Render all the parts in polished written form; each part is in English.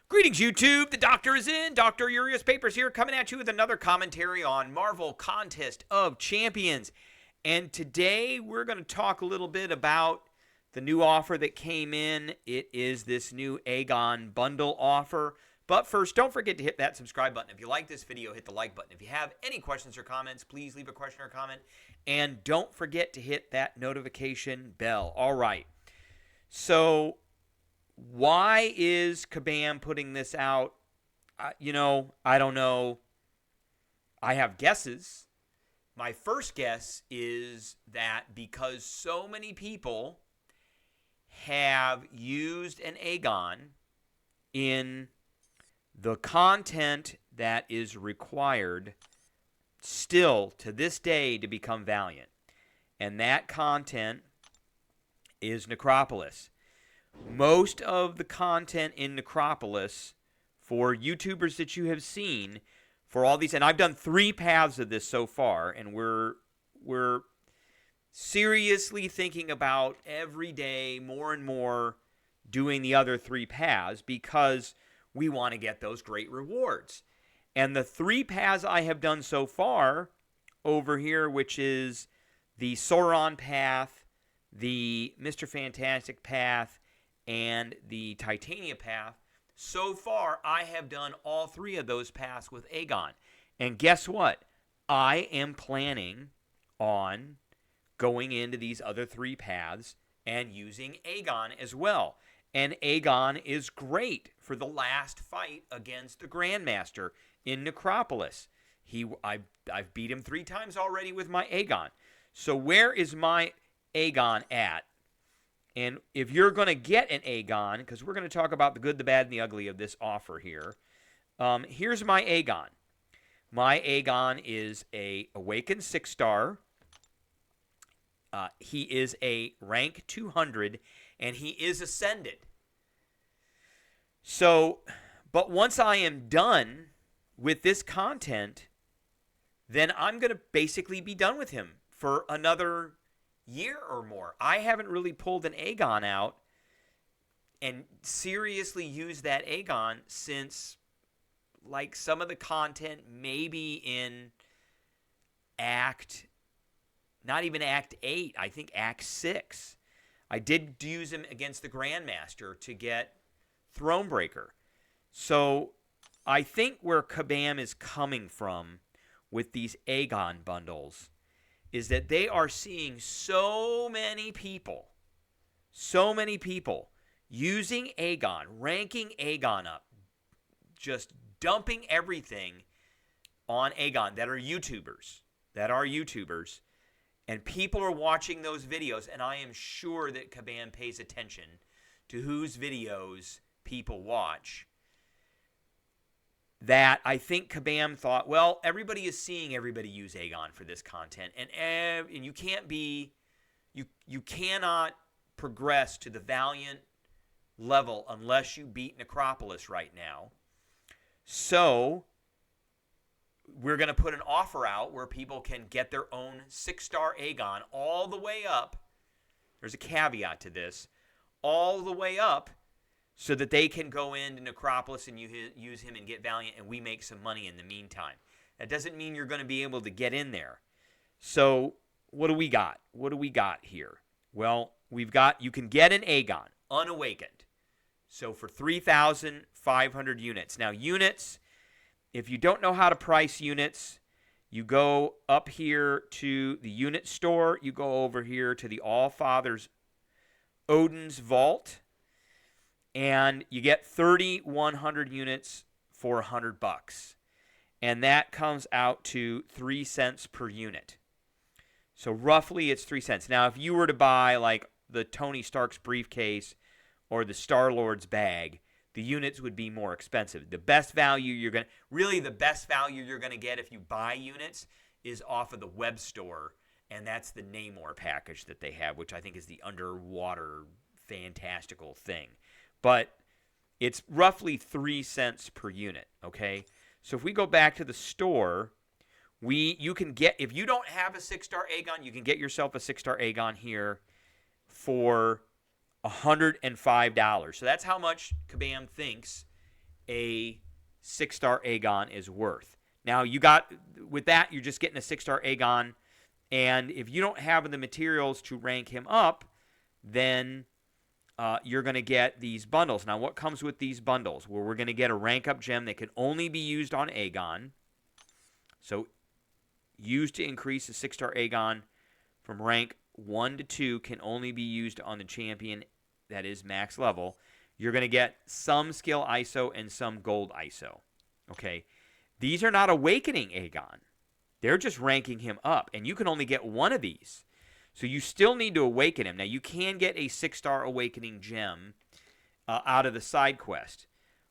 Greetings, YouTube. The doctor is in. Dr. Urias Papers here, coming at you with another commentary on Marvel Contest of Champions. And today we're going to talk a little bit about the new offer that came in. It is this new Aegon bundle offer. But first, don't forget to hit that subscribe button. If you like this video, hit the like button. If you have any questions or comments, please leave a question or comment. And don't forget to hit that notification bell. All right. So why is Kabam putting this out? I don't know. I have guesses. My first guess is that because so many people have used an Aegon in the content that is required still to this day to become Valiant. And that content is Necropolis. Most of the content in Necropolis for YouTubers that you have seen for all these, and I've done 3 paths of this so far, and we're seriously thinking about every day more and more doing the other 3 paths because we want to get those great rewards. And the 3 paths I have done so far over here, which is the Sauron path, the Mr. Fantastic path, and the Titania path, so far I have done all 3 of those paths with Aegon. And guess what? I am planning on going into these other 3 paths and using Aegon as well. And Aegon is great for the last fight against the Grandmaster in Necropolis. I've beat him 3 times already with my Aegon. So where is my Aegon at? And if you're going to get an Aegon, because we're going to talk about the good, the bad, and the ugly of this offer here, here's my Aegon. My Aegon is a Awakened 6-star. He is a rank 200, and he is ascended. So, but once I am done with this content, then I'm going to basically be done with him for another year or more. I haven't really pulled an Aegon out and seriously used that Aegon since like some of the content maybe in not even Act 8, I think Act 6. I did use him against the Grandmaster to get Thronebreaker. So I think where Kabam is coming from with these Aegon bundles is that they are seeing so many people using Aegon, ranking Aegon up, just dumping everything on Aegon that are YouTubers, and people are watching those videos, and I am sure that Kabam pays attention to whose videos people watch, that I think Kabam thought, well, everybody is seeing everybody use Aegon for this content, and you can't be, you cannot progress to the Valiant level unless you beat Necropolis right now. So we're going to put an offer out where people can get their own 6-star Aegon all the way up. There's a caveat to this. All the way up so that they can go into Necropolis and use him and get Valiant, and we make some money in the meantime. That doesn't mean you're going to be able to get in there. So what do we got? What do we got here? Well, we've got, you can get an Aegon, unawakened. So for 3,500 units. Now units, if you don't know how to price units, you go up here to the unit store. You go over here to the Allfather's Odin's Vault. And you get 3,100 units for $100. And that comes out to 3 cents per unit. So roughly it's 3 cents. Now, if you were to buy like the Tony Stark's briefcase or the Star-Lord's bag, the units would be more expensive. The best value you're going to get if you buy units is off of the web store, and that's the Namor package that they have, which I think is the underwater fantastical thing. But it's roughly 3 cents per unit, okay? So if we go back to the store, you can get, if you don't have a 6-star Aegon, you can get yourself a 6-star Aegon here for $105. So that's how much Kabam thinks a 6-star Aegon is worth. Now, with that, you're just getting a 6-star Aegon, and if you don't have the materials to rank him up, then you're going to get these bundles. Now, what comes with these bundles? Well, we're going to get a rank up gem that can only be used on Aegon. So, used to increase the 6-star Aegon from rank 1 to 2 can only be used on the champion that is max level. You're going to get some skill ISO and some gold ISO. Okay? These are not awakening Aegon. They're just ranking him up, and you can only get one of these. So you still need to awaken him. Now, you can get a 6-star awakening gem out of the side quest.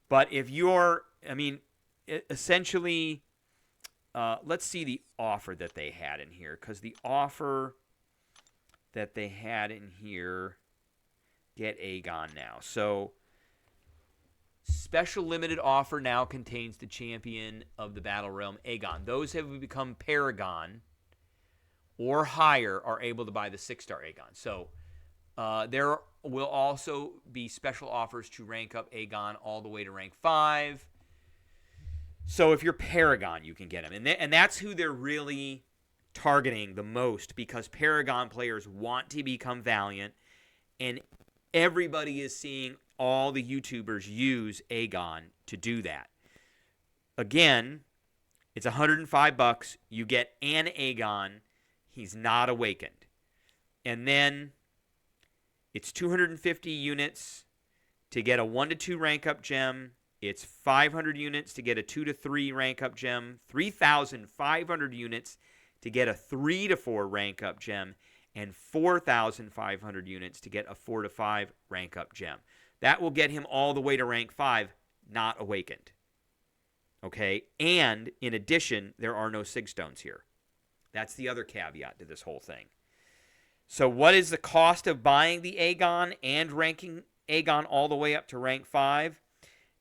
But if you're, essentially, let's see the offer that they had in here. Because the offer that they had in here, get Aegon now. So, special limited offer now contains the champion of the Battle Realm, Aegon. Those who have become Paragon or higher are able to buy the 6-star Aegon. So there will also be special offers to rank up Aegon all the way to rank 5. So if you're Paragon, you can get him. And that's who they're really targeting the most, because Paragon players want to become Valiant, and everybody is seeing all the YouTubers use Aegon to do that. Again, it's $105. You get an Aegon. He's not awakened. And then it's 250 units to get a 1 to 2 rank up gem. It's 500 units to get a 2 to 3 rank up gem. 3,500 units to get a 3 to 4 rank up gem. And 4,500 units to get a 4 to 5 rank up gem. That will get him all the way to rank 5, not awakened. Okay? And in addition, there are no Sig Stones here. That's the other caveat to this whole thing. So what is the cost of buying the Aegon and ranking Aegon all the way up to rank 5?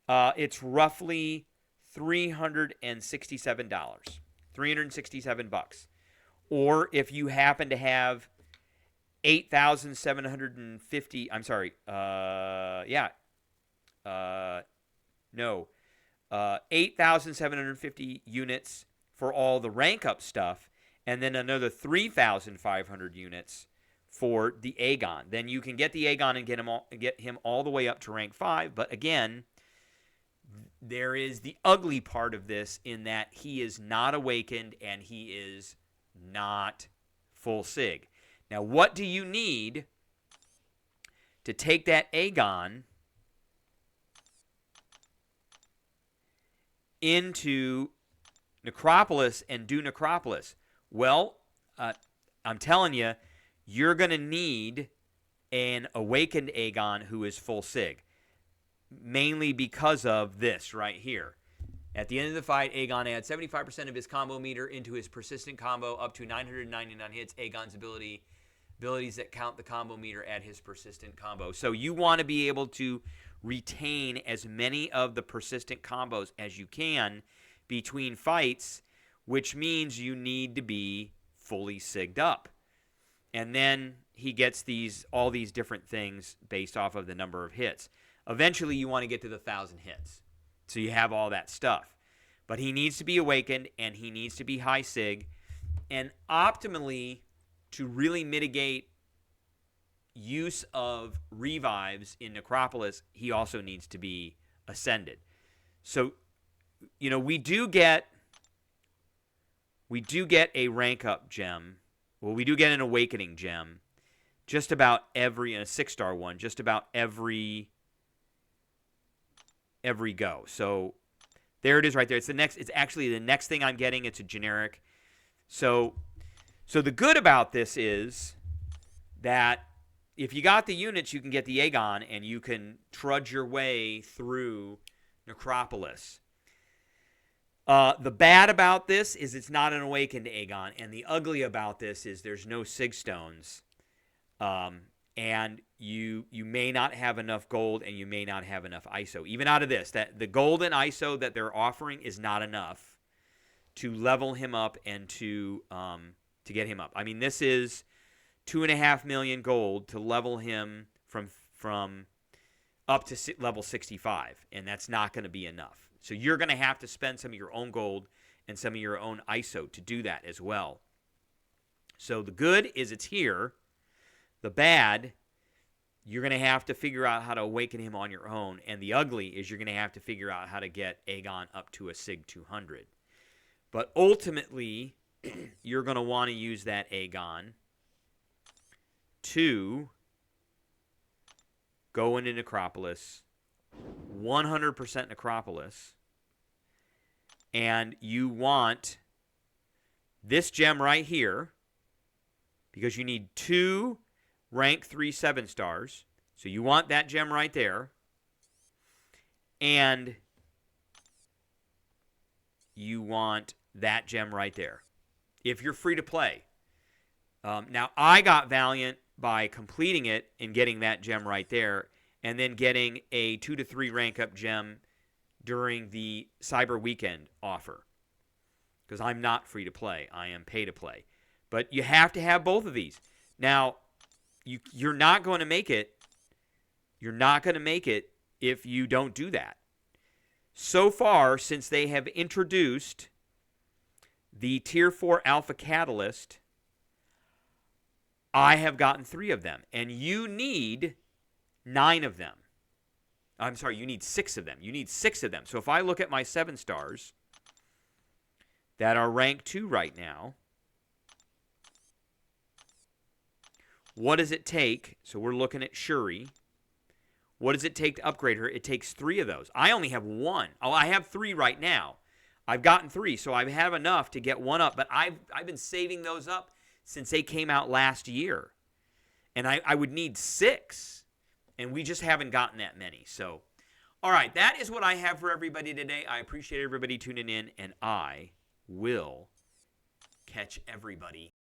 It's roughly $367. $367. Or if you happen to have 8,750, 8,750 units for all the rank up stuff, and then another 3,500 units for the Aegon. Then you can get the Aegon and get him all the way up to rank 5. But again, there is the ugly part of this in that he is not awakened and he is not full Sig. Now, what do you need to take that Aegon into Necropolis and do Necropolis? Well, I'm telling you, you're going to need an awakened Aegon who is full Sig. Mainly because of this right here. At the end of the fight, Aegon adds 75% of his combo meter into his persistent combo up to 999 hits. Aegon's abilities that count the combo meter at his persistent combo. So you want to be able to retain as many of the persistent combos as you can between fights, which means you need to be fully sigged up. And then he gets all these different things based off of the number of hits. Eventually, you want to get to the 1,000 hits. So you have all that stuff. But he needs to be awakened, and he needs to be high sig. And optimally, to really mitigate use of revives in Necropolis, he also needs to be ascended. So, we do get a rank up gem. Well, we do get an awakening gem. Just about every, and a 6-star one, just about every go. So there it is right there. It's actually the next thing I'm getting. It's a generic. So the good about this is that if you got the units, you can get the Aegon and you can trudge your way through Necropolis. The bad about this is it's not an awakened Aegon, and the ugly about this is there's no Sig Stones. And you may not have enough gold, and you may not have enough ISO. Even out of this, that the gold and ISO that they're offering is not enough to level him up and to get him up. I mean, this is 2.5 million gold to level him from up to level 65, and that's not going to be enough. So you're going to have to spend some of your own gold and some of your own ISO to do that as well. So the good is it's here. The bad, you're going to have to figure out how to awaken him on your own. And the ugly is you're going to have to figure out how to get Aegon up to a Sig 200. But ultimately, you're going to want to use that Aegon to go into Necropolis, 100% Necropolis, and you want this gem right here because you need 2 rank 3 7-stars. So you want that gem right there. And you want that gem right there if you're free to play. Now, I got Valiant by completing it and getting that gem right there, and then getting a 2 to 3 rank up gem during the Cyber Weekend offer. Because I'm not free to play. I am pay to play. But you have to have both of these. Now, you're not going to make it. You're not going to make it if you don't do that. So far, since they have introduced the Tier 4 Alpha Catalyst, I have gotten 3 of them. And you need 9 of them. I'm sorry, you need 6 of them. You need 6 of them. So if I look at my 7-stars that are rank 2 right now, what does it take? So we're looking at Shuri. What does it take to upgrade her? It takes 3 of those. I only have 1. Oh, I have 3 right now. I've gotten 3, so I have enough to get 1 up. But I've been saving those up since they came out last year. And I would need 6. And we just haven't gotten that many. So, all right, that is what I have for everybody today. I appreciate everybody tuning in, and I will catch everybody